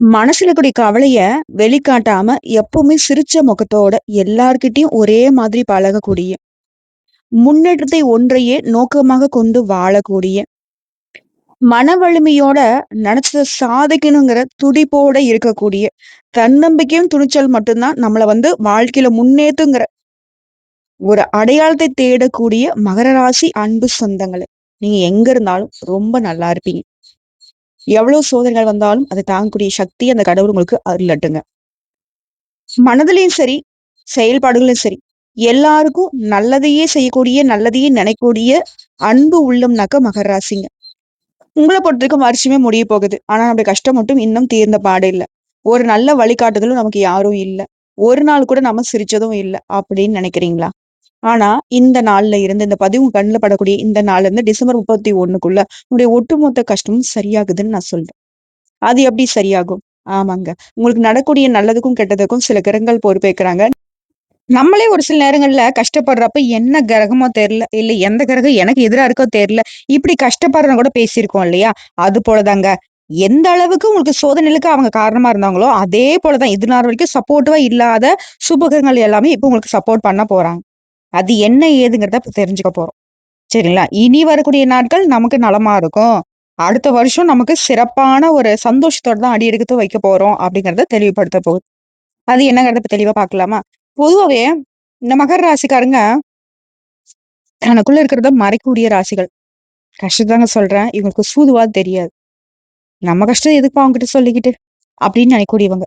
மனசுல இருக்கக்கூடிய கவலைய வெளிக்காட்டாம எப்பவுமே சிரிச்ச முகத்தோட எல்லார்கிட்டயும் ஒரே மாதிரி பழகக்கூடிய, முன்னேற்றத்தை ஒன்றையே நோக்கமாக கொண்டு வாழக்கூடிய, மன வலிமையோட நினைச்சத சாதிக்கணுங்கிற துடிப்போட இருக்கக்கூடிய, தன்னம்பிக்கையும் துணிச்சல் மட்டும்தான் நம்மள வாழ்க்கையில முன்னேத்துங்கிற ஒரு அடையாளத்தை தேடக்கூடிய மகர ராசி அன்பு சொந்தங்களே. நீங்க எங்க இருந்தாலும் ரொம்ப நல்லா இருப்பீங்க. எவ்வளவு சோதனைகள் வந்தாலும் அதை தாங்கக்கூடிய சக்தி அந்த கடவுள் உங்களுக்கு அருளட்டுங்க. மனதிலயும் சரி, செயல்பாடுகளும் சரி, எல்லாருக்கும் நல்லதையே செய்யக்கூடிய, நல்லதையே நினைக்கக்கூடிய அன்பு உள்ளம்னாக்க மகர ராசிங்க. உங்கள பொறுத்தவரைக்கும் வருஷமே முடிய போகுது. ஆனா நம்முடைய கஷ்டம் மட்டும் இன்னும் தீர்ந்த பாடு இல்ல. ஒரு நல்ல வழிகாட்டுதலும் நமக்கு யாரும் இல்ல. ஒரு நாள் கூட நம்ம சிரிச்சதும் இல்ல அப்படின்னு நினைக்கிறீங்களா? ஆனா இந்த நாள்ல இருந்து இந்த பதிவு உங்க கண்ணுல படக்கூடிய இந்த நாள்ல இருந்து டிசம்பர் 31க்குள்ள உங்களுடைய ஒட்டுமொத்த கஷ்டமும் சரியாகுதுன்னு நான் சொல்றேன். அது எப்படி சரியாகும்? ஆமாங்க. உங்களுக்கு நடக்கூடிய நல்லதுக்கும், கெட்டதுக்கும் சில கிரகங்கள் பொறுப்பேற்கிறாங்க. நம்மளே ஒரு சில நேரங்கள்ல கஷ்டப்படுறப்ப என்ன கிரகமோ தெரியல. இல்ல எந்த கிரகம் எனக்கு எதிரா இருக்கோ தெரியல. இப்படி கஷ்டப்படுறோம்னு கூட பேசியிருக்கோம் இல்லையா? அது போலதாங்க. எந்த அளவுக்கு உங்களுக்கு சோதனைகளுக்கு அவங்க காரணமா இருந்தாங்களோ, அதே போல தான் இது நாள் வரைக்கும் சப்போர்ட்டிவா இல்லாத சுபகிரகங்கள் எல்லாமே இப்ப உங்களுக்கு சப்போர்ட் பண்ண போறாங்க. அது என்ன ஏதுங்கிறத இப்ப தெரிஞ்சுக்க போறோம். சரிங்களா? இனி வரக்கூடிய நாட்கள் நமக்கு நலமா இருக்கும். அடுத்த வருஷம் நமக்கு சிறப்பான ஒரு சந்தோஷத்தோட தான் அடி எடுத்து வைக்க போறோம் அப்படிங்கிறத தெளிவுபடுத்த போகுது. அது என்னங்கிறத இப்ப தெளிவா பார்க்கலாமா? பொதுவாவே இந்த மகர ராசிக்காரங்க தனக்குள்ள இருக்கிறத மறைக்கக்கூடிய ராசிகள். கஷ்டத்தாங்க சொல்றேன். இவங்களுக்கு சூதுவாது தெரியாது. நம்ம கஷ்டம் எதுக்குப்பா அவங்ககிட்ட சொல்லிக்கிட்டு? அப்படின்னு நினைக்கக்கூடியவங்க.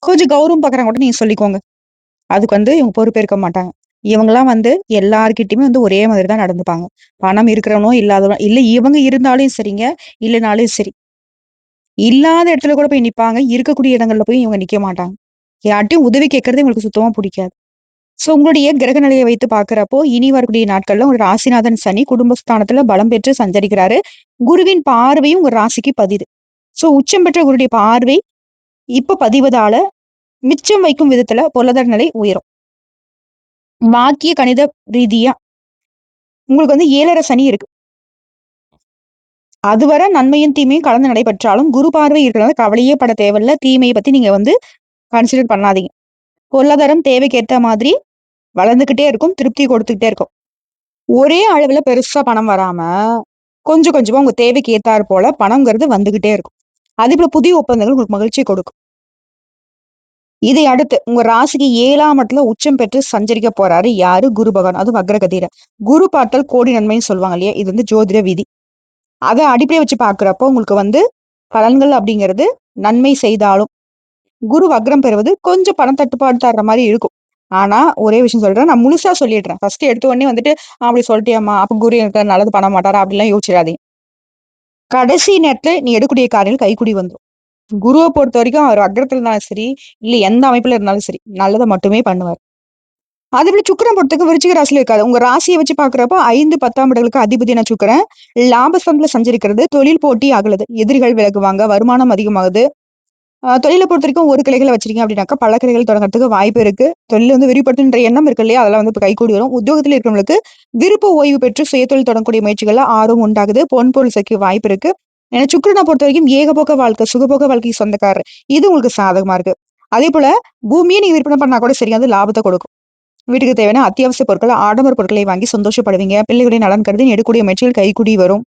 கொஞ்சம் கௌரவம் பார்க்குறாங்க கூட நீங்க சொல்லிக்கோங்க. அதுக்கு இவங்க பொறுப்பேற்க மாட்டாங்க. இவங்கலாம் எல்லார்கிட்டயுமே ஒரே மாதிரி தான் நடந்துப்பாங்க. பணம் இருக்கிறவனோ, இல்லாதவனோ இல்ல இவங்க இருந்தாலும் சரிங்க, இல்லனாலும் சரி. இல்லாத இடத்துல கூட போய் நிப்பாங்க. இருக்கக்கூடிய இடங்கள்ல போய் இவங்க நிக்க மாட்டாங்க. யார்ட்டயும் உதவி கேட்கறது இவங்களுக்கு சுத்தமா புடிக்காது. உங்களுடைய கிரக நிலையை வைத்து பார்க்கிறப்போ, இனி வரக்கூடிய நாட்கள்ல உங்க ராசிநாதன் சனி குடும்பஸ்தானத்துல பலம் பெற்று சஞ்சரிக்கிறாரு. குருவின் பார்வையும் உங்க ராசிக்கு பதிது. உச்சம் பெற்ற குருடைய பார்வை இப்ப பதிவதால மிச்சம் வைக்கும் விதத்துல பொருளாதார நிலை உயரும். வாக்கிய கணித ரீதியா உங்களுக்கு 7.5 சனி இருக்கு. அதுவரை நன்மையும் தீமையும் கலந்து நடைபெற்றாலும் குரு பார்வை இருக்கிறனால கவலையே பட தேவையில்ல. தீமையை பத்தி நீங்க கன்சிடர் பண்ணாதீங்க. பொருளாதாரம் தேவைக்கு ஏத்த மாதிரி வளர்ந்துகிட்டே இருக்கும். திருப்தி கொடுத்துக்கிட்டே இருக்கும். ஒரே அளவுல பெருசா பணம் வராம, கொஞ்சம் கொஞ்சமா உங்க தேவைக்கு ஏத்தார் போல பணம்ங்கிறது வந்துகிட்டே இருக்கும். அதேபோல புதிய ஒப்பந்தங்கள் உங்களுக்கு மகிழ்ச்சிய கொடுக்கும். இதை அடுத்து உங்க ராசிக்கு 7ஆம் இடத்துல உச்சம் பெற்று சஞ்சரிக்க போறாரு யாரு? குரு பகவான். அதுவும் வக்ரகதியில. குரு பார்த்தல் கோடி நன்மைன்னு சொல்லுவாங்க இல்லையா? இது ஜோதிட விதி. அத அடிப்படையா வச்சு பார்க்கிறப்போ உங்களுக்கு பலன்கள் அப்படிங்கிறது நன்மை செய்தாலும், குரு வக்ரம் பெறுவது கொஞ்சம் பணம் தட்டுப்பாடு தர்ற மாரி இருக்கும். ஆனா, ஒரே விஷயம் சொல்றேன். நான் முழுசா சொல்லிடுறேன். ஃபர்ஸ்ட் எடுத்த உடனே அப்படி சொல்ட்டியாம்மா, அப்ப குரு எனக்கு நல்லது பண்ண மாட்டாரா? அப்படிலாம் யோசிச்சிடாதீங்க. கடைசி நேரத்துல நீ எடுக்கக்கூடிய காரியங்கள் கைக்கூடி வந்துரும். குருவ பொறுத்தவரைக்கும் அவர் வக்ரத்துல இருந்தாலும் சரி, இல்ல எந்த அமைப்புல இருந்தாலும் சரி, நல்லத மட்டுமே பண்ணுவார். அதேபோல சுக்கிரன் பொறுத்தவரைக்கும் விருச்சிக ராசியில இருக்காது. உங்க ராசிய வச்சு பார்க்கிறப்போ 5, 10ஆம் இடங்களுக்கு அதிபதியான சுக்கிரன் லாபஸ்தானத்துல சஞ்சரிக்கிறது, தொழில் போட்டி அகலுது. எதிரிகள் விலகுவாங்க, வருமானம் அதிகமாகுது. தொழில பொறுத்தவரைக்கும் ஒரு கிளைகள வச்சிருக்கீங்க அப்படின்னாக்கா, பல கிளைகள் தொடங்குறதுக்கு வாய்ப்பு இருக்கு. தொழில விரிவுபடுத்துன்ற எண்ணம் இருக்கு இல்லையா? அதெல்லாம் இப்ப கைகூடி வரும். உத்தியோகத்துல இருக்கிறவங்களுக்கு விருப்ப ஓய்வு பெற்று சுயதொழில் தொடங்கக்கூடிய முயற்சிகள்ல ஆர்வம் உண்டாகுது. பொன் பொருள் சேர்க்க வாய்ப்பு இருக்கு. ஏன்னா சுக்கிரன பொறுத்தவரைக்கும் ஏகபோக வாழ்க்கை, சுகபோக வாழ்க்கைக்கு சொந்தக்காரர். இது உங்களுக்கு சாதகமா இருக்கு. அதேபோல பூமியே நீங்க விற்பனை பண்ணா கூட சரி, அது லாபத்த கொடுக்கும். வீட்டுக்கு தேவையான அத்தியாவசிய பொருட்கள், ஆடம்பர பொருட்களை வாங்கி சந்தோஷப்படுவீங்க. பிள்ளைகளுடைய நலன் கருதி எடுக்கக்கூடிய முயற்சிகள் கைகூடி வரும்.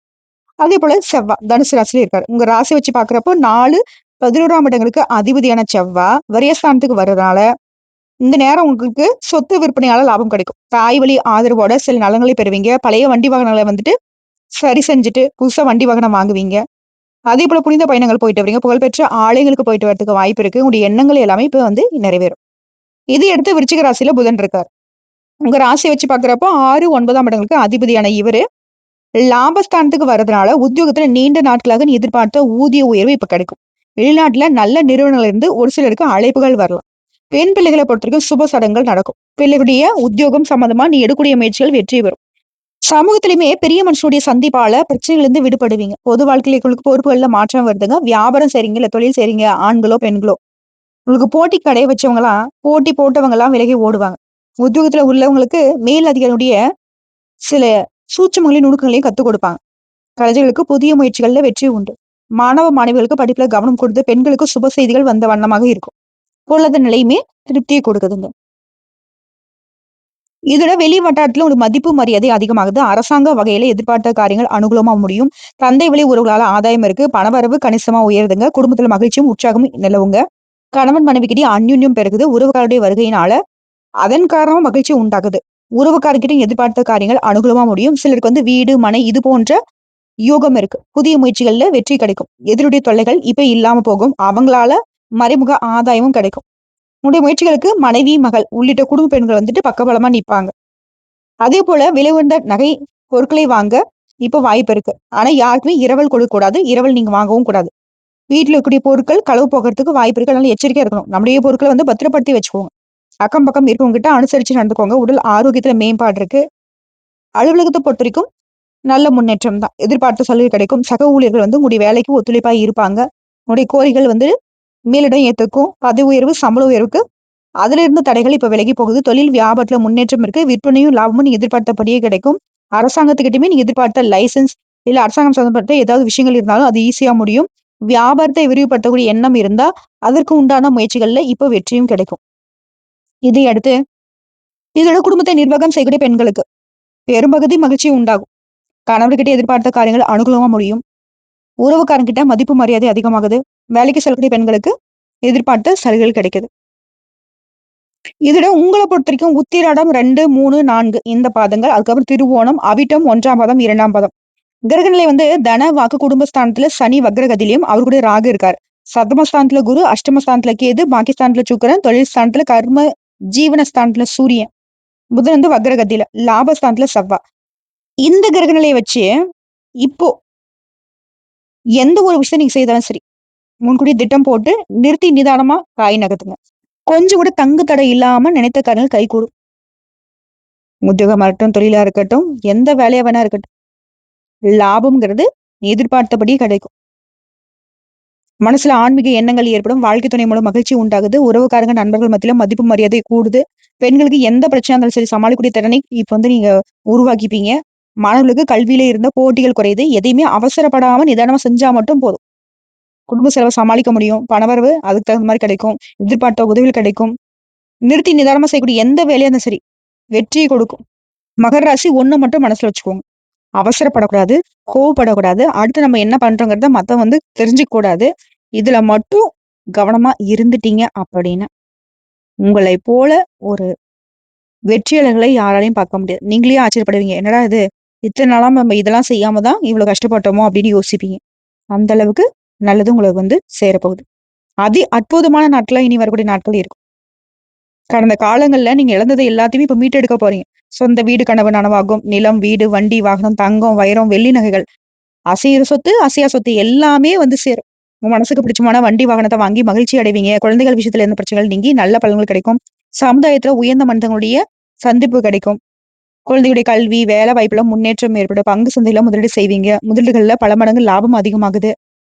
அதேபோல செவ்வாய் தனுசு ராசியில இருக்காரு. உங்க ராசி வச்சு பார்க்கிறப்போ 4, 11ஆம் இடங்களுக்கு அதிபதியான செவ்வாய் விரயஸ்தானத்துக்கு வர்றதுனால, இந்த நேரம் உங்களுக்கு சொத்து விற்பனையால லாபம் கிடைக்கும். தாய் வழி ஆதரவோட சில நலன்களை பெறுவீங்க. பழைய வண்டி வாகனங்கள சரி செஞ்சுட்டு புதுசா வண்டி வாகனம் வாங்குவீங்க. அதேபோல புனித பயணங்கள் போயிட்டு வரீங்க. புகழ்பெற்ற ஆலயங்களுக்கு போயிட்டு வரதுக்கு வாய்ப்பு இருக்கு. உங்களுடைய எண்ணங்கள் எல்லாமே இப்ப நிறைவேறும். இதை அடுத்து விருச்சிக ராசியில புதன் இருக்கார். உங்க ராசியை வச்சு பார்க்கிறப்போ 6, 9ஆம் இடங்களுக்கு அதிபதியான இவரு லாபஸ்தானத்துக்கு வர்றதுனால உத்தியோகத்துல நீண்ட நாட்களாக நீ எதிர்பார்த்த ஊதிய உயர்வு இப்ப கிடைக்கும். வெளிநாட்டுல நல்ல நிறுவனங்கள்ல இருந்து ஒரு சிலருக்கு அழைப்புகள் வரலாம். பெண் பிள்ளைகளை பொறுத்தவரைக்கும் சுப சடங்குகள் நடக்கும். பிள்ளைகளுடைய உத்தியோகம் சம்பந்தமா நீ எடுக்கக்கூடிய முயற்சிகள் வெற்றி பெறும். சமூகத்திலுமே பெரிய மனுஷனுடைய சந்திப்பால பிரச்சனைகள் இருந்து விடுபடுவீங்க. பொது வாழ்க்கையில உங்களுக்கு பொறுப்புகள்ல மாற்றம் வருதுங்க. வியாபாரம் செய்றீங்க, இல்ல தொழில் செய்றீங்க, ஆண்களோ பெண்களோ உங்களுக்கு போட்டி கடை வச்சவங்க எல்லாம் போட்டி போட்டவங்க எல்லாம் விலகி ஓடுவாங்க. உத்தியோகத்துல உள்ளவங்களுக்கு மேல் அதிகாரியுடைய சில சூட்சுமங்களையும் நுணுக்கங்களையும் கத்துக் கொடுப்பாங்க. கலைஞர்களுக்கு புதிய முயற்சிகள்ல வெற்றி உண்டு. மாணவ மாணவிகளுக்கு படிப்புல கவனம் கொடுத்து பெண்களுக்கு சுப செய்திகள் வந்த வண்ணமாக இருக்கும். பொருளாதார நிலையுமே திருப்தியை கொடுக்குதுங்க. இதோட வெளி வட்டாரத்துல ஒரு மதிப்பு மரியாதை அதிகமாகுது. அரசாங்க வகையில எதிர்பார்த்த காரியங்கள் அனுகூலமா முடியும். தந்தை வழி உறவுகளால ஆதாயம் இருக்கு. பணவரவு கணிசமா உயருதுங்க. குடும்பத்துல மகிழ்ச்சியும் உற்சாகமும் நிலவுங்க. கணவன் மனைவிக்கிட்டயும் அந்யுன்யம் பெருகுது. உறவுக்காருடைய வருகையினால அதன் காரணமா மகிழ்ச்சி உண்டாகுது. உறவுக்காரர்கிட்ட எதிர்பார்த்த காரியங்கள் அனுகூலமா முடியும். சிலருக்கு வீடு, மனை இது போன்ற யோகம் இருக்கு. புதிய முயற்சிகள்ல வெற்றி கிடைக்கும். எதிரியுடைய தொல்லைகள் இப்ப இல்லாம போகும். அவங்களால மறைமுக ஆதாயமும் கிடைக்கும். உன்னுடைய முயற்சிகளுக்கு மனைவி, மகள் உள்ளிட்ட குடும்ப பெண்கள் பக்கபலமா நிப்பாங்க. அதே போல விலை உயர்ந்த நகை பொருட்களை வாங்க இப்ப வாய்ப்பு இருக்கு. ஆனா யாருக்குமே இரவல் கொடுக்க கூடாது. இரவல் நீங்க வாங்கவும் கூடாது. வீட்டுல இருக்கக்கூடிய பொருட்கள் களவு போகிறதுக்கு வாய்ப்பு இருக்கு. அதனால எச்சரிக்கையா இருக்கணும். நம்முடைய பொருட்களை பத்திரப்படுத்தி வச்சுக்கோங்க. அக்கம் பக்கம் இருக்கவங்க கிட்ட அனுசரிச்சு நடந்துக்கோங்க. உடல் ஆரோக்கியத்துல மேம்பாடு இருக்கு. அலுவலகத்தை பொறுத்த வரைக்கும் நல்ல முன்னேற்றம் தான். எதிர்பார்த்த சலுகை கிடைக்கும். சக ஊழியர்கள் உங்களுடைய வேலைக்கு ஒத்துழைப்பா இருப்பாங்க. உங்களுடைய கோரிக்கைகள் மேலிடம் ஏத்துக்கும். பதவி உயர்வு, சம்பள உயர்வுக்கு அதுல இருந்த தடைகள் இப்ப விலகி போகுது. தொழில் வியாபாரத்துல முன்னேற்றம் இருக்கு. விற்பனையும் லாபமும் நீங்க எதிர்பார்த்தபடியே கிடைக்கும். அரசாங்கத்துக்கிட்டயுமே நீங்க எதிர்பார்த்த லைசன்ஸ் இல்ல அரசாங்கம் சம்பந்தப்பட்ட ஏதாவது விஷயங்கள் இருந்தாலும் அது ஈஸியா முடியும். வியாபாரத்தை விரிவுபடுத்தக்கூடிய எண்ணம் இருந்தா அதற்கு உண்டான முயற்சிகள்ல இப்ப வெற்றியும் கிடைக்கும். இதை அடுத்து இதோட குடும்பத்தை நிர்வாகம் செய்யக்கூடிய பெண்களுக்கு பெரும்பகுதி மகிழ்ச்சி உண்டாகும். கணவர்கிட்ட எதிர்பார்த்த காரியங்கள் அனுகூலமா முடியும். உறவுக்காரங்கிட்ட மதிப்பு மரியாதை அதிகமாகுது. வேலைக்கு செல்லக்கூடிய பெண்களுக்கு எதிர்பார்த்த சலுகைகள் கிடைக்குது. இதோட உங்கள பொறுத்தவரைக்கும் உத்திராடம் 2, 3, 4 இந்த பாதங்கள். அதுக்கப்புறம் திருவோணம், அவிட்டம் 1ஆம் பாதம், 2ஆம் பாதம். கிரகநிலை தன, வாக்கு, குடும்பஸ்தானத்துல சனி வக்ரகதியிலும் அவரு கூட ராகு இருக்காரு. சப்தமஸ்தானத்துல குரு, அஷ்டமஸ்தானத்துல கேது, பாகிஸ்தானத்துல சுக்கிரன், தொழில் ஸ்தானத்துல கர்ம, ஜீவனஸ்தானத்துல சூரியன், புதன் வக்ரகதியில, லாபஸ்தானத்துல செவ்வா. இந்த கிரகநிலையை வச்சு இப்போ எந்த ஒரு விஷயம் நீங்க செய்தாலும் சரி, முன்கூட்டிய திட்டம் போட்டு நிறுத்தி நிதானமா காய் நகர்த்துங்க. கொஞ்சம் கூட தங்கு தடை இல்லாம நினைத்த காரியங்கள் கைகூடும். உத்தியோகமா இருக்கட்டும், தொழிலா இருக்கட்டும், எந்த வேலையா வேணா இருக்கட்டும். லாபம்ங்கிறது எதிர்பார்த்தபடி கிடைக்கும். மனசுல ஆன்மீக எண்ணங்கள் ஏற்படும். வாழ்க்கை துணை மூலம் மகிழ்ச்சி உண்டாகுது. உறவுக்காரங்க, நண்பர்கள் மத்தியில மதிப்பு மரியாதை கூடுது. பெண்களுக்கு எந்த பிரச்சனையா இருந்தாலும் சரி சமாளிக்கக்கூடிய திறனை இப்ப நீங்க உருவாக்கிப்பீங்க. மாணவர்களுக்கு கல்வியில இருந்த போட்டிகள் குறையுது. எதையுமே அவசரப்படாம நிதானமா செஞ்சா மட்டும் போதும். குடும்ப செலவை சமாளிக்க முடியும். பணவரவு அதுக்கு தகுந்த மாதிரி கிடைக்கும். எதிர்பார்த்த உதவிகள் கிடைக்கும். நிறுத்தி நிதானமா செய்யக்கூடிய எந்த வேலையா இருந்தாலும் சரி வெற்றியை கொடுக்கும். மகர ராசி ஒண்ணு மட்டும் மனசுல வச்சுக்கோங்க. அவசரப்படக்கூடாது, கோவப்படக்கூடாது. அடுத்து நம்ம என்ன பண்றோங்கிறத மத்தவங்க தெரிஞ்சுக்க கூடாது. இதுல மட்டும் கவனமா இருந்துட்டீங்க அப்படின்னு உங்களை போல ஒரு வெற்றியாளர்களை யாராலையும் பார்க்க முடியாது. நீங்களே ஆச்சரியப்படுவீங்க. என்னடா இது இத்தனை நாளா நம்ம இதெல்லாம் செய்யாம தான் இவ்வளவு கஷ்டப்பட்டோமோ அப்படின்னு யோசிப்பீங்க. அந்த அளவுக்கு நல்லது உங்களுக்கு சேரப்போகுது. அற்புதமான நாட்களா இனி வரக்கூடிய நாட்கள் இருக்கும். கடந்த காலங்கள்ல நீங்க இழந்தது எல்லாத்தையுமே இப்ப மீட்டெடுக்க போறீங்க. சொந்த வீடு கனவு நனவாகும். நிலம், வீடு, வண்டி, வாகனம், தங்கம், வைரம், வெள்ளி நகைகள், அசையிற சொத்து, அசையா சொத்து எல்லாமே சேரும். உங்க மனசுக்கு பிடிச்சமான வண்டி, வாகனத்தை வாங்கி மகிழ்ச்சி அடைவீங்க. குழந்தைகள் விஷயத்துல இருந்த பிரச்சனைகள் நீங்கி நல்ல பலன்கள் கிடைக்கும். சமுதாயத்துல உயர்ந்த மனிதர்களுடைய சந்திப்பு கிடைக்கும். குழந்தையுடைய கல்வி, வேலை வாய்ப்புல முன்னேற்றம் ஏற்படும். பங்கு சந்தையில முதலீடு செய்வீங்க. முதலீடுகள்ல பல மடங்கு லாபம் அதிகமாகுது.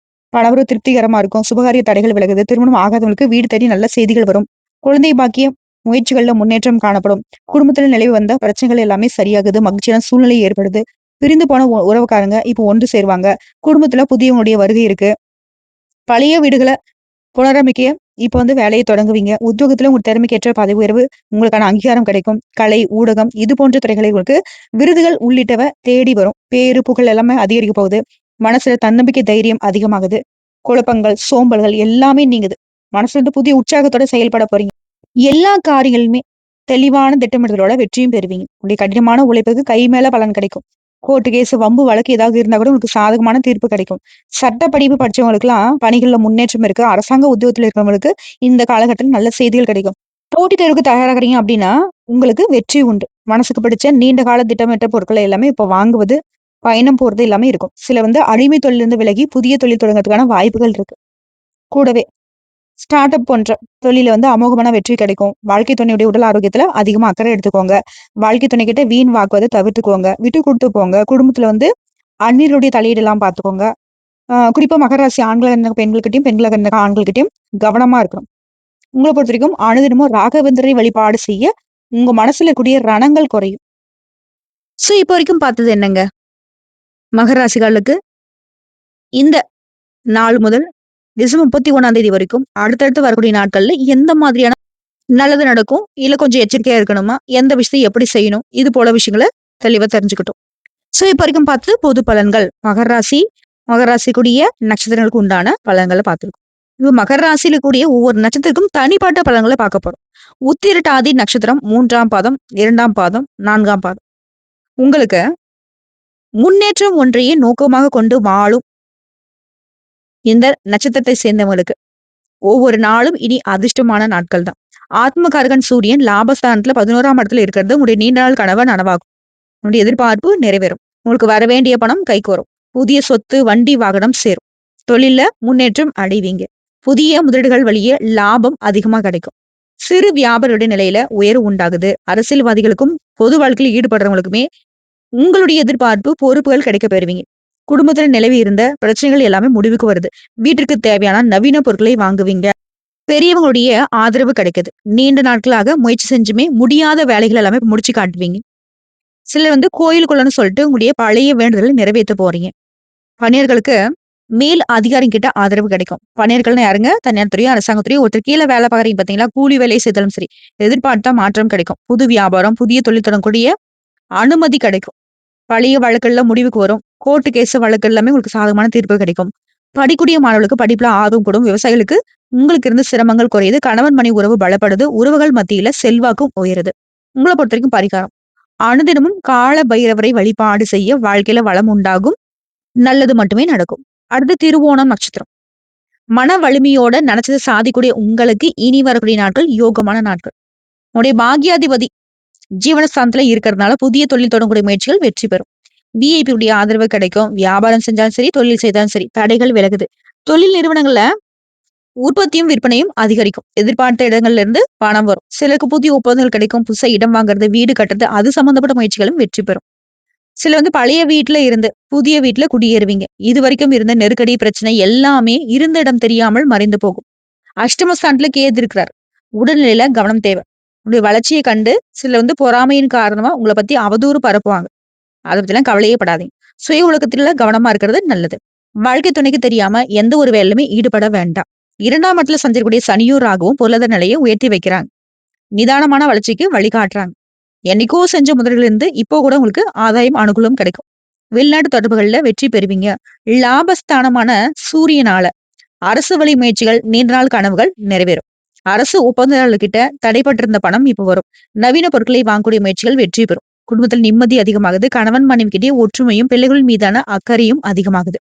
பணவரவு திருப்திகரமா இருக்கும். சுபகாரிய தடைகள் விலகுது. திருமணம் ஆகாதவங்களுக்கு வீடு தேடி நல்ல செய்திகள் வரும். குழந்தை பாக்கியம் முயற்சிகள்ல முன்னேற்றம் காணப்படும். குடும்பத்துல நிலவி வந்த பிரச்சனைகள் எல்லாமே சரியாகுது. மகிழ்ச்சியான சூழ்நிலை ஏற்படுது. பிரிந்து போன உறவுக்காரங்க இப்போ ஒன்று சேருவாங்க. குடும்பத்துல புதியவங்களுடைய வருகை இருக்கு. பழைய வீடுகளை புனரமைக்க இப்ப வேலையை தொடங்குவீங்க. உத்தியோகத்துல உங்க திறமைக்கு ஏற்ற பதவி உயர்வு, உங்களுக்கான அங்கீகாரம் கிடைக்கும். கலை, ஊடகம் இது போன்ற துறைகளை உங்களுக்கு விருதுகள் உள்ளிட்டவ தேடி வரும். பேரு, புகழ் எல்லாமே அதிகரிக்க போகுது. மனசுல தன்னம்பிக்கை, தைரியம் அதிகமாகுது. குழப்பங்கள், சோம்பல்கள் எல்லாமே நீங்குது. மனசுல புதிய உற்சாகத்தோட செயல்பட போறீங்க. எல்லா காரியங்களுமே தெளிவான திட்டமிடுதலோட வெற்றியும் பெறுவீங்க. உங்களுடைய கடினமான உழைப்புக்கு கை மேல பலன் கிடைக்கும். கோர்ட்டு கேஸ், வம்பு வழக்கு ஏதாவது இருந்தா கூட உங்களுக்கு சாதகமான தீர்ப்பு கிடைக்கும். சட்ட படிப்பு படிச்சவங்களுக்கு எல்லாம் பணிகள்ல முன்னேற்றம் இருக்கு. அரசாங்க உத்தியோகத்துல இருக்கிறவங்களுக்கு இந்த காலகட்டத்தில் நல்ல செய்திகள் கிடைக்கும். போட்டித் தேர்வுக்கு தயாராகிறீங்க அப்படின்னா உங்களுக்கு வெற்றி உண்டு. மனசுக்கு பிடிச்ச நீண்ட கால திட்டமிட்ட பொருட்களை எல்லாமே இப்ப வாங்குவது, பயணம் போறது எல்லாமே இருக்கும். சில அடிமை தொழிலிருந்து விலகி புதிய தொழில் தொடங்குறதுக்கான வாய்ப்புகள் இருக்கு. கூடவே ஸ்டார்ட் அப் போன்ற தொழில அமோகமான வெற்றி கிடைக்கும். வாழ்க்கை துணையுடைய உடல் ஆரோக்கியத்துல அதிகமா அக்கறை எடுத்துக்கோங்க. வாழ்க்கை துணை கிட்ட வீண் வாக்குவதை தவிர்த்துக்கோங்க. விட்டு கொடுத்து போங்க. குடும்பத்துல அந்நியருடைய தலையீடு எல்லாம் பார்த்துக்கோங்க. குறிப்பா மகர ராசி ஆண்களா இருந்த பெண்கள்கிட்டயும், பெண்களாக இருந்த ஆண்கள்கிட்டயும் கவனமா இருக்கணும். உங்களை பொறுத்த வரைக்கும் அனுதினமும் ராகவேந்திரை வழிபாடு செய்ய உங்க மனசுல கூடிய ரணங்கள் குறையும். சோ இப்ப வரைக்கும் பார்த்தது என்னங்க? மகர ராசிகளுக்கு இந்த நாள் முதல் டிசம்பர் 31ஆம் தேதி வரைக்கும் அடுத்தடுத்து வரக்கூடிய நாட்கள்ல எந்த மாதிரியான நல்லது நடக்கும்? இல்ல கொஞ்சம் எச்சரிக்கையா இருக்கணுமா? எந்த விஷயத்த எப்படி செய்யணும்? இது போல விஷயங்கள தெளிவா தெரிஞ்சுக்கிட்டோம். இப்ப வரைக்கும் பார்த்தது பொது பலன்கள். மகர ராசி கூடிய நட்சத்திரங்களுக்கு உண்டான பலன்கள பார்த்திருக்கோம். இப்ப மகர ராசியில கூடிய ஒவ்வொரு நட்சத்திரத்துக்கும் தனிப்பட்ட பலன்கள பார்க்க போறோம். உத்திரட்டாதி நட்சத்திரம் 3ஆம் பாதம், 2ஆம் பாதம், 4ஆம் பாதம். உங்களுக்கு முன்னேற்றம் ஒன்றையே நோக்கமாக கொண்டு வாழும் இந்த நட்சத்திரத்தை சேர்ந்தவங்களுக்கு ஒவ்வொரு நாளும் இனி அதிர்ஷ்டமான நாட்கள் தான். ஆத்மகாரகன் சூரியன் லாபஸ்தானத்துல 11ஆம் இடத்துல இருக்கிறது உங்களுடைய நீண்ட நாள் கனவ நனவாகும். உங்களுடைய எதிர்பார்ப்பு நிறைவேறும். உங்களுக்கு வர வேண்டிய பணம் கைக்கு வரும். புதிய சொத்து, வண்டி, வாகனம் சேரும். தொழில்ல முன்னேற்றம் அடைவீங்க. புதிய முதலீடுகள் வழியே லாபம் அதிகமா கிடைக்கும். சிறு வியாபாரியுடைய நிலையில உயர்வு உண்டாகுது. அரசியல்வாதிகளுக்கும் பொது வாழ்க்கையில் ஈடுபடுறவங்களுக்குமே உங்களுடைய எதிர்பார்ப்பு பொறுப்புகள் கிடைக்க பெறுவீங்க. குடும்பத்துல நிலவி இருந்த பிரச்சனைகள் எல்லாமே முடிவுக்கு வருது. வீட்டிற்கு தேவையான நவீன பொருட்களை வாங்குவீங்க. பெரியவங்களுடைய ஆதரவு கிடைக்குது. நீண்ட நாட்களாக முயற்சி செஞ்சுமே முடியாத வேலைகள் எல்லாமே முடிச்சு காட்டுவீங்க. சிலர் கோயிலுக்குள்ளன்னு சொல்லிட்டு உங்களுடைய பழைய வேண்டுதலை நிறைவேற்ற போறீங்க. பணியர்களுக்கு மேல் அதிகாரி கிட்ட ஆதரவு கிடைக்கும். பணியர்கள்னு யாருங்க? தனியார் துறையோ, அரசாங்கத்துறையோ ஒருத்தர் கீழ வேலை பார்க்குறீங்க பார்த்தீங்களா? கூலி வேலை செய்தாலும் சரி, எதிர்பார்த்தா மாற்றம் கிடைக்கும். புது வியாபாரம், புதிய தொழில் தொடங்கக்கூடிய அனுமதி கிடைக்கும். பழைய வழக்குகள்ல முடிவுக்கு வரும். கோர்ட்டு கேஸ் வழக்கு எல்லாமே உங்களுக்கு சாதகமான தீர்ப்பு கிடைக்கும். படிக்கூடிய மாணவர்களுக்கு படிப்புல ஆர்வம் கூடும். விவசாயிகளுக்கு உங்களுக்கு இருந்த சிரமங்கள் குறையுது. கணவன் மனைவி உறவு பலப்படுது. உறவுகள் மத்தியில செல்வாக்கும் உயருது. உங்கள பொறுத்தவரைக்கும் பரிகாரம். அனுதினமும் கால பைரவரை வழிபாடு செய்ய வாழ்க்கையில வளம் உண்டாகும். நல்லது மட்டுமே நடக்கும். அடுத்து திருவோணம் நட்சத்திரம். மன வலிமையோட நினைச்சதை சாதிக்கூடிய உங்களுக்கு இனி வரக்கூடிய நாட்கள் யோகமான நாட்கள். உங்களுடைய பாக்கியாதிபதி ஜீவனஸ்தானத்துல இருக்கிறதுனால புதிய தொழில் தொடங்கக்கூடிய முயற்சிகள் வெற்றி பெறும். விஐபி உடைய ஆதரவு கிடைக்கும். வியாபாரம் செஞ்சாலும் சரி, தொழில் செய்தாலும் சரி, தடைகள் விலகுது. தொழில் நிறுவனங்கள்ல உற்பத்தியும் விற்பனையும் அதிகரிக்கும். எதிர்பார்த்த இடங்கள்ல இருந்து பணம் வரும். சிலருக்கு புதிய ஒப்பந்தங்கள் கிடைக்கும். புதுசா இடம் வாங்குறது, வீடு கட்டுறது, அது சம்பந்தப்பட்ட முயற்சிகளும் வெற்றி பெறும். சில பழைய வீட்டுல இருந்து புதிய வீட்டுல குடியேறுவீங்க. இதுவரைக்கும் இருந்த நெருக்கடி, பிரச்சனை எல்லாமே இருந்த இடம் தெரியாமல் மறைந்து போகும். அஷ்டமஸ்தானத்துல கேது இருக்கிறார். உடல்நிலையில கவனம் தேவை. உங்களுடைய வளர்ச்சியை கண்டு பொறாமையின் காரணமா உங்களை பத்தி அவதூறு பரப்புவாங்க. அதை பத்திலாம் கவலையே படாதீங்க. சுய ஒழுக்கத்துல கவனமா இருக்கிறது நல்லது. வாழ்க்கை துணைக்கு தெரியாம எந்த ஒரு வேலையுமே ஈடுபட வேண்டாம். 2ஆம் இடத்துல சஞ்சரிக்கூடிய சனியும் ராகுவும் பொருளாதார நிலையை உயர்த்தி வைக்கிறாங்க. நிதானமான வளர்ச்சிக்கு வழிகாட்டுறாங்க. என்னைக்கோ செஞ்ச முதல்ல இருந்து இப்போ கூட உங்களுக்கு ஆதாயம் அனுகூலம் கிடைக்கும். வெளிநாட்டு தொடர்புகள்ல வெற்றி பெறுவீங்க. லாபஸ்தானமான சூரியனால அரசு வழி முயற்சிகள், நீண்ட நாள் கனவுகள் நிறைவேறும். அரசு ஒப்பந்ததாரர்கிட்ட தடைப்பட்டிருந்த பணம் இப்ப வரும். நவீன பொருட்களை வாங்கக்கூடிய முயற்சிகள் வெற்றி பெறும். குடும்பத்தில் நிம்மதி அதிகமாகுது. கணவன் மனைவி கிட்டே ஒற்றுமையும் பிள்ளைகள் மீதான அக்கறையும் அதிகமாகுது.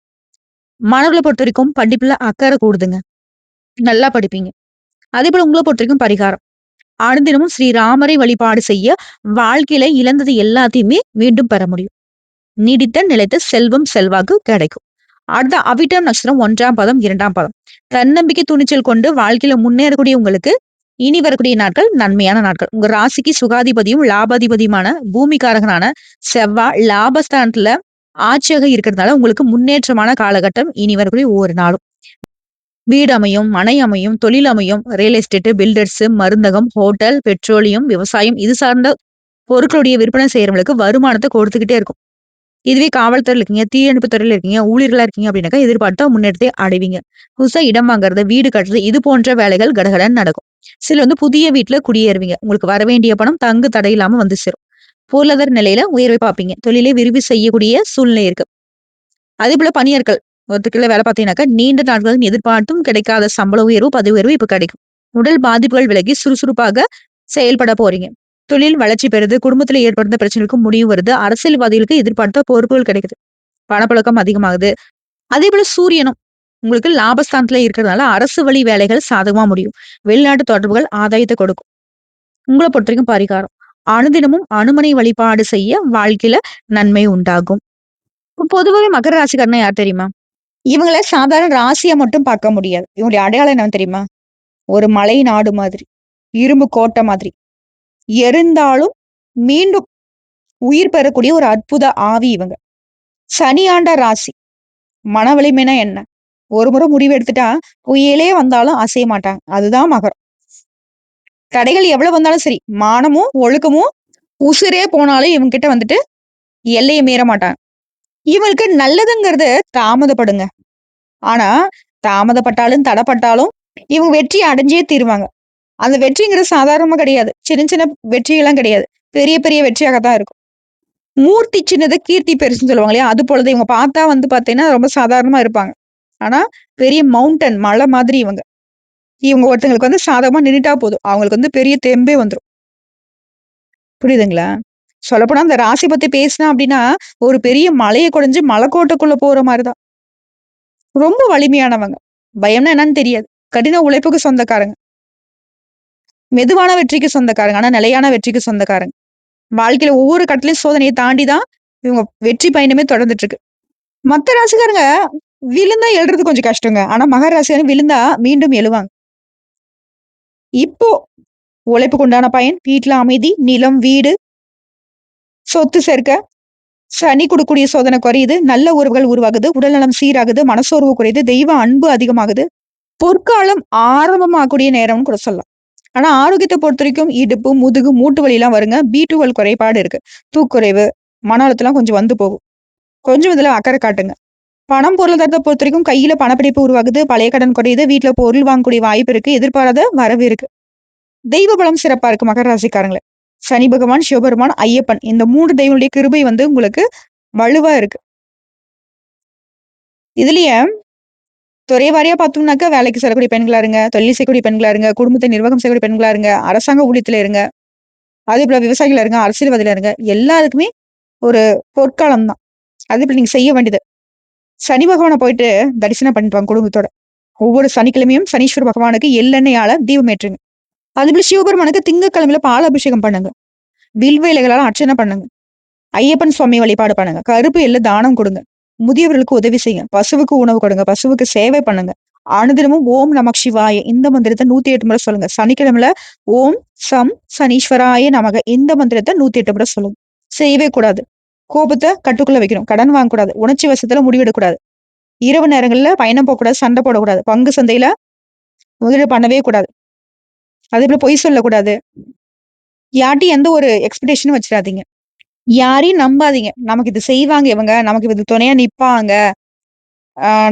மாணவர்களை பொறுத்த வரைக்கும் படிப்புல அக்கறை கூடுதுங்க. நல்லா படிப்பீங்க. அதே போல உங்களை பொறுத்த வரைக்கும் பரிகாரம். அனுதினமும் ஸ்ரீராமரை வழிபாடு செய்ய வாழ்க்கையில இழந்தது எல்லாத்தையுமே மீண்டும் பெற முடியும். நீடித்த நிலைத்த செல்வம் செல்வாக்கு கிடைக்கும். அடுத்த அவிட்டம் நட்சத்திரம் 1ஆம் பாதம், 2ஆம் பாதம். தன்னம்பிக்கை துணிச்சல் கொண்டு வாழ்க்கையில முன்னேறக்கூடிய உங்களுக்கு இனி வரக்கூடிய நாட்கள் நன்மையான நாட்கள். உங்க ராசிக்கு சுகாதிபதியும் லாபாதிபதியுமான பூமிகாரகனான செவ்வாய் லாபஸ்தானத்துல ஆட்சியாக இருக்கிறதுனால உங்களுக்கு முன்னேற்றமான காலகட்டம் இனி வரக்கூடிய ஒவ்வொரு நாளும். வீடு அமையும், மனை அமையும், தொழில் அமையும், ரியல் எஸ்டேட், பில்டர்ஸ், மருந்தகம், ஹோட்டல், பெட்ரோலியம், விவசாயம் இது சார்ந்த பொருட்களுடைய விற்பனை செய்யறவங்களுக்கு வருமானத்தை கொடுத்துக்கிட்டே இருக்கும். இதுவே காவல்துறையில இருக்கீங்க, தீயணைப்பு துறையில இருக்கீங்க, ஊழியர்களா இருக்கீங்க அப்படின்னாக்கா எதிர்பார்த்தா முன்னேற்றத்தை அடைவீங்க. புதுசா இடம் வாங்குறது, வீடு கட்டுறது இது போன்ற வேலைகள் கடகடன்னு நடக்கும். புதிய வீட்டுல குடியேறுவீங்க. உங்களுக்கு வர வேண்டிய பணம் தங்கு தடை இல்லாம வந்து சேரும். பொருளாதார நிலையில உயர்வை பார்ப்பீங்க. தொழிலை விரிவு செய்யக்கூடிய சூழ்நிலை இருக்கு. அதே போல பணியாட்கள் ஒருத்தருக்குள்ள வேலை பார்த்தீங்கன்னாக்கா நீண்ட நாட்கள் எதிர்பார்த்தும் கிடைக்காத சம்பள உயர்வு, பதவி உயர்வு இப்ப கிடைக்கும். உடல் பாதிப்புகள் விலகி சுறுசுறுப்பாக செயல்பட போறீங்க. தொழில் வளர்ச்சி பெறுது. குடும்பத்துல ஏற்படுத்த பிரச்சனைகளுக்கு முடிவு வருது. அரசியல்வாதிகளுக்கு எதிர்பார்த்த பொறுப்புகள் கிடைக்குது. பணப்புழக்கம் அதிகமாகுது. அதே போல சூரியனும் உங்களுக்கு லாபஸ்தானத்துல இருக்கிறதுனால அரசு வழி வேலைகள் சாதகமா முடியும். வெளிநாட்டு தொடர்புகள் ஆதாயத்தை கொடுக்கும். உங்களை பொறுத்த வரைக்கும் பரிகாரம். அனுதினமும் அனுமனை வழிபாடு செய்ய வாழ்க்கையில நன்மை உண்டாகும். பொதுவாவே மகர ராசிக்காரனா யார் தெரியுமா? இவங்கள சாதாரண ராசியா மட்டும் பார்க்க முடியாது. இவங்களுடைய அடையாளம் என்ன தெரியுமா? ஒரு மலை நாடு மாதிரி, இரும்பு கோட்டை மாதிரி, எரிந்தாலும் மீண்டும் உயிர் பெறக்கூடிய ஒரு அற்புத ஆவி இவங்க. சனியாண்ட ராசி. மன வலிமைனா என்ன? ஒரு முறை முடிவு எடுத்துட்டா புயலே வந்தாலும் அசைய மாட்டாங்க. அதுதான் மகரம். தடைகள் எவ்வளவு வந்தாலும் சரி, மானமும் ஒழுக்கமும் உசிரே போனாலும் இவங்க கிட்ட எல்லையை மீற மாட்டாங்க. இவங்களுக்கு நல்லதுங்கிறது தாமதப்படுங்க. ஆனா, தாமதப்பட்டாலும், தடப்பட்டாலும் இவங்க வெற்றி அடைஞ்சே தீருவாங்க. அந்த வெற்றிங்கிறது சாதாரணமா கிடையாது. சின்ன சின்ன வெற்றிலாம் கிடையாது. பெரிய பெரிய வெற்றியாக தான் இருக்கும். மூர்த்தி சின்னது, கீர்த்தி பெருசுன்னு சொல்லுவாங்க இல்லையா? அது போல தான் இவங்க பார்த்தா வந்து பார்த்தீங்கன்னா, ரொம்ப சாதாரணமா இருப்பாங்க. ஆனா, பெரிய மவுண்டன் மலை மாதிரி இவங்க. இவங்க ஒருத்தங்களுக்கு வந்து சாதகமா நின்னுட்டா போதும். அவங்களுக்கு வந்து பெரிய தெம்பே வந்துரும். புரியுதுங்களா? சொல்லப்போனா அந்த ராசி பத்தி பேசினா அப்டின்னா, ஒரு பெரிய மலைய குடஞ்சு மலைக்கோட்டைக்குள்ள போற மாரி தான். ரொம்ப வலிமையானவங்க. பயம்னா என்னன்னு தெரியாது. கடின உழைப்புக்கு சொந்தக்காரங்க. மெதுவான வெற்றிக்கு சொந்தக்காரங்க. ஆனா நிலையான வெற்றிக்கு சொந்தக்காரங்க. வாழ்க்கையில ஒவ்வொரு கட்டளையும் சோதனைய தாண்டி தான் இவங்க வெற்றி பயணமே தொடர்ந்துட்டு இருக்கு. மத்த ராசிக்காரங்க விழுந்தா எழுறது கொஞ்சம் கஷ்டங்க. ஆனா மகர ராசிக்காரங்க விழுந்தா மீண்டும் எழுவாங்க. இப்போ உழைப்புக்கு உண்டான பயன், வீட்ல அமைதி, நிலம், வீடு, சொத்து சேர்க்க, சனி குடுக்கக்கூடிய சோதனை குறையுது, நல்ல உறவுகள் உருவாகுது, உடல்நலம் சீராகுது, மனசோர்வு குறையுது, தெய்வ அன்பு அதிகமாகுது. பொற்காலம் ஆரம்பமாகக்கூடிய நேரம்னு கூட சொல்லலாம். ஆனா ஆரோக்கியத்த பொறுத்தவரைக்கும் இடுப்பு, முதுகு, மூட்டு வலிலாம் வருங்க. B12 குறைபாடு இருக்கு. தூக்குறைவு, மன அழுத்தம்லாம் கொஞ்சம் வந்து போகும். கொஞ்சம் இதுல அக்கறை காட்டுங்க. பணம், பொருளாதாரத்த பொறுத்தவரைக்கும் கையில பணப்பிடிப்பு உருவாகுது, பழைய கடன் குறையுது, வீட்ல பொருள் வாங்கக்கூடிய வாய்ப்பு இருக்கு, எதிர்பாராத வரவு இருக்கு. தெய்வ பலம் சிறப்பா இருக்கு மகர ராசிக்காரங்களே. சனி பகவான், சிவபெருமான், ஐயப்பன் இந்த 3 தெய்வங்களுடைய கிருபை வந்து உங்களுக்கு வலுவா இருக்கு. இதுலயே துறை வாரியா பார்த்தோம்னாக்கா வேலைக்கு செல்லக்கூடிய பெண்களா இருங்க, தொழில் செய்யக்கூடிய பெண்களா இருங்க, குடும்பத்தை நிர்வாகம் செய்யக்கூடிய பெண்களா இருங்க, அரசாங்க ஊழியத்துல இருங்க, அதேபோல விவசாயிகளா இருங்க, அரசியல்வாதிகளா இருங்க, எல்லாருக்குமே ஒரு பொற்காலம் தான். அதேபோல நீங்க செய்ய வேண்டியது. சனி பகவான போயிட்டு தரிசனம் பண்ணிட்டு வாங்க குடும்பத்தோட. ஒவ்வொரு சனிக்கிழமையும் சனீஸ்வர பகவானுக்கு எள்ளெண்ணெயால தீபம் ஏற்றுங்க. அதேபோல சிவபெருமானுக்கு திங்கட்கிழமையில பால் அபிஷேகம் பண்ணுங்க. வில்வ இலைகளால அர்ச்சனை பண்ணுங்க. ஐயப்பன் சுவாமி வழிபாடு பண்ணுங்க. கருப்பு எள்ளு தானம் கொடுங்க. முதியவர்களுக்கு உதவி செய்யுங்க. பசுவுக்கு உணவு கொடுங்க. பசுவுக்கு சேவை பண்ணுங்க. அனுதினமும் ஓம் நமக் சிவாய இந்த மந்திரத்த 108 முறை சொல்லுங்க. சனிக்கிழமையில ஓம் சம் சனீஸ்வராய நமக இந்த மந்திரத்த 108 முறை சொல்லுங்க. செய்யவே கூடாது. கோபத்த கட்டுக்குள்ள வைக்கணும். கடன் வாங்கக்கூடாது. உணர்ச்சி வசத்துல முடிவெடுக்கக்கூடாது. இரவு நேரங்கள்ல பயணம் போகக்கூடாது. சண்டை போடக்கூடாது. பங்கு சந்தையில முதலீடு பண்ணவே கூடாது. அதேபோல பொய் சொல்லக்கூடாது. யார்ட்டயும் எந்த ஒரு எக்ஸ்பெக்டேஷனும் வச்சிராதீங்க. யாரையும் நம்பாதீங்க. நமக்கு இது செய்வாங்க இவங்க. நமக்கு இது துணையா நிப்பாங்க.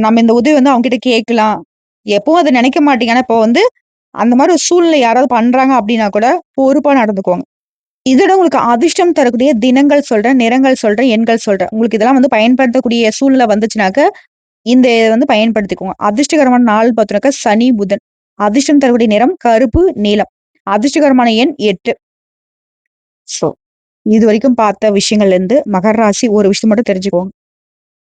நம்ம இந்த உதவி வந்து அவங்க கிட்ட கேட்கலாம். எப்பவும் அத நினைக்க மாட்டீங்க. ஆனா இப்போ வந்து அந்த மாரி ஒரு சூழ்நிலை யாராவது பண்றாங்க அப்டின்னா கூட பொறுப்பா நடந்துக்கோங்க. இதோட உங்களுக்கு அதிர்ஷ்டம் தரக்கூடிய தினங்கள் சொல்றேன், நிறங்கள் சொல்றேன், எண்கள் சொல்றேன். உங்களுக்கு இதெல்லாம் வந்து பயன்படுத்தக்கூடிய சூழ்நிலை வந்துச்சுனாக்க, இந்த வந்து பயன்படுத்திக்கோங்க. அதிர்ஷ்டகரமான நாள் பார்த்தோம்னாக்கா சனி, புதன். அதிர்ஷ்டம் தரக்கூடிய நிறம் கருப்பு, நீலம். அதிர்ஷ்டகரமான எண் 8. ஸோ இதுவரைக்கும் பார்த்த விஷயங்கள்லேருந்து மகர ராசி ஒரு விஷயம் மட்டும் தெரிஞ்சுக்கோங்க.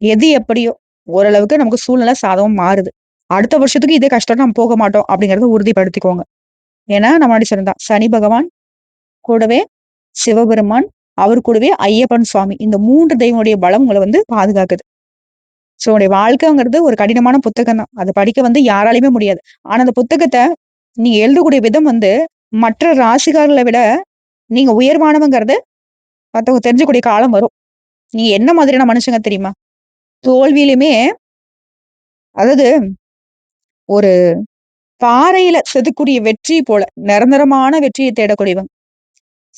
எது எப்படியோ ஓரளவுக்கு நமக்கு சூழ்நிலை சாதகமா மாறுது. அடுத்த வருஷத்துக்கு இதே கஷ்டம் நம்ம போக மாட்டோம் அப்படிங்கிறத உறுதிப்படுத்திக்கோங்க. ஏன்னா நம்ம முன்னாடி சொன்னதுதான். சனி பகவான் கூடவே சிவபெருமான், அவர் கூடவே ஐயப்பன் சுவாமி. இந்த 3 தெய்வங்களுடைய பலம் உங்கள வந்து பாதுகாக்குது. ஸோ உங்களுடைய வாழ்க்கைங்கிறது ஒரு கடினமான புத்தகம் தான். அத படிக்க வந்து யாராலயுமே முடியாது. ஆனா அந்த புத்தகத்த நீங்க எழுதக்கூடிய விதம் வந்து மற்ற ராசிக்காரர்கள விட நீங்க உயர்வானவங்கிறத மத்தவங்க தெரிஞ்சுக்கக்கூடிய காலம் வரும். நீங்க என்ன மாதிரியான மனுஷங்க தெரியுமா? தோல்வியிலுமே அதாவது ஒரு பாறையில செதுக்கக்கூடிய வெற்றி போல நிரந்தரமான வெற்றியை தேடக்கூடியவங்க.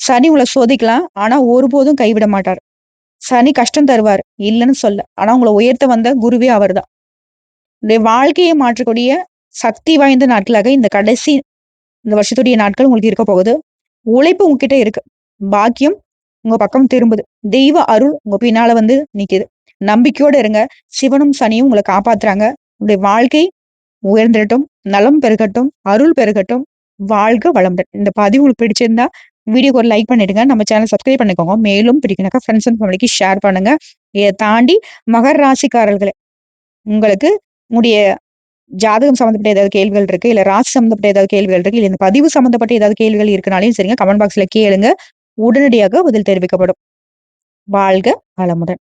சனி உங்கள சோதிக்கலாம். ஆனா ஒருபோதும் கைவிட மாட்டாரு. சனி கஷ்டம் தருவாரு. இல்லன்னு சொல்ல. ஆனா உங்கள உயர்த்த வந்த குருவே அவர்தான். உங்களுடைய வாழ்க்கையை மாற்றக்கூடிய சக்தி வாய்ந்த நாட்களாக இந்த கடைசி இந்த வருஷத்துடைய நாட்கள் உங்களுக்கு இருக்க போகுது. உழைப்பு உங்ககிட்ட இருக்கு. பாக்கியம் உங்க பக்கம் திரும்புது. தெய்வ அருள் உங்க பின்னால வந்து நிக்குது. நம்பிக்கையோட இருங்க. சிவனும், சனியும் உங்கள காப்பாத்துறாங்க. உங்களுடைய வாழ்க்கை உயர்ந்திடட்டும், நலம் பெருகட்டும், அருள் பெருகட்டும். வாழ்க வளமுடன். இந்த பதிவு உங்களுக்கு பிடிச்சிருந்தா வீடியோக்கு ஒரு லைக் பண்ணிடுங்க. நம்ம சேனல் சப்ஸ்கிரைப் பண்ணிக்கோங்க. மேலும் பிடிக்குனாக்கா ஃப்ரெண்ட்ஸ் அண்ட் ஃபேமிலிக்கு ஷேர் பண்ணுங்க. இத தாண்டி மகர ராசிக்காரர்களே, உங்களுக்கு உங்களுடைய ஜாதகம் சம்மந்தப்பட்ட ஏதாவது கேள்விகள் இருக்கு, இல்ல ராசி சம்மந்தப்பட்ட ஏதாவது கேள்விகள் இருக்கு, இல்ல இந்த பதிவு சம்மந்தப்பட்ட ஏதாவது கேள்விகள் இருக்குனாலையும் சரிங்க, கமெண்ட் பாக்ஸ்ல கேளுங்க. உடனடியாக பதில் தெரிவிக்கப்படும். வாழ்க வளமுடன்.